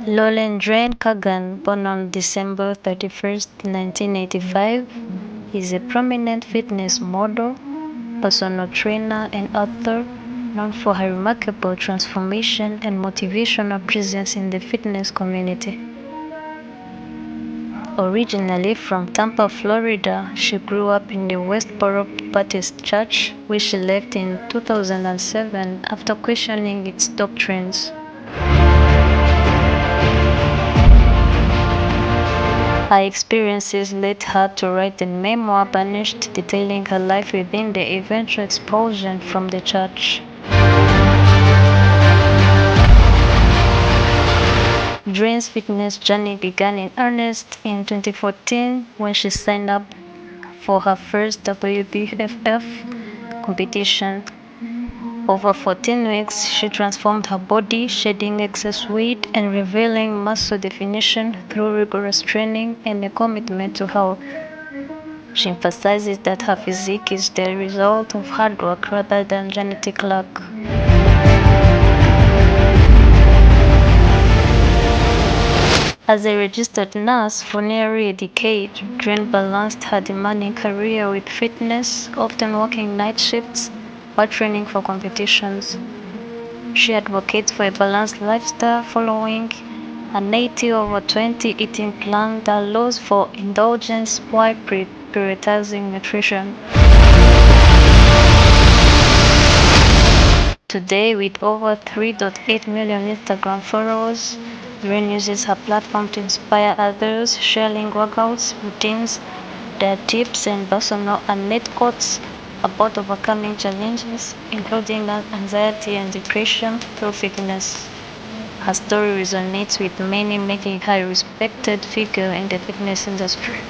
Lolendran Kagan, born on December 31st, 1985, is a prominent fitness model, personal trainer, and author known for her remarkable transformation and motivational presence in the fitness community. Originally from Tampa, Florida, she grew up in the Westboro Baptist Church, which she left in 2007 after questioning its doctrines. Her experiences led her to write a memoir Banished, detailing her life within the eventual expulsion from the church. Drain's fitness journey began in earnest in 2014 when she signed up for her first WBFF competition. Over 14 weeks, she transformed her body, shedding excess weight and revealing muscle definition through rigorous training and a commitment to health. She emphasizes that her physique is the result of hard work rather than genetic luck. As a registered nurse for nearly a decade, Drain balanced her demanding career with fitness, often working night shifts while training for competitions. She advocates for a balanced lifestyle following an 80/20 eating plan that allows for indulgence while prioritizing nutrition. Today, with over 3.8 million Instagram followers, Doreen uses her platform to inspire others, sharing workouts, routines, their tips, and personal anecdotes about overcoming challenges, including anxiety and depression, through fitness. Her story resonates with many, making her a respected figure in the fitness industry.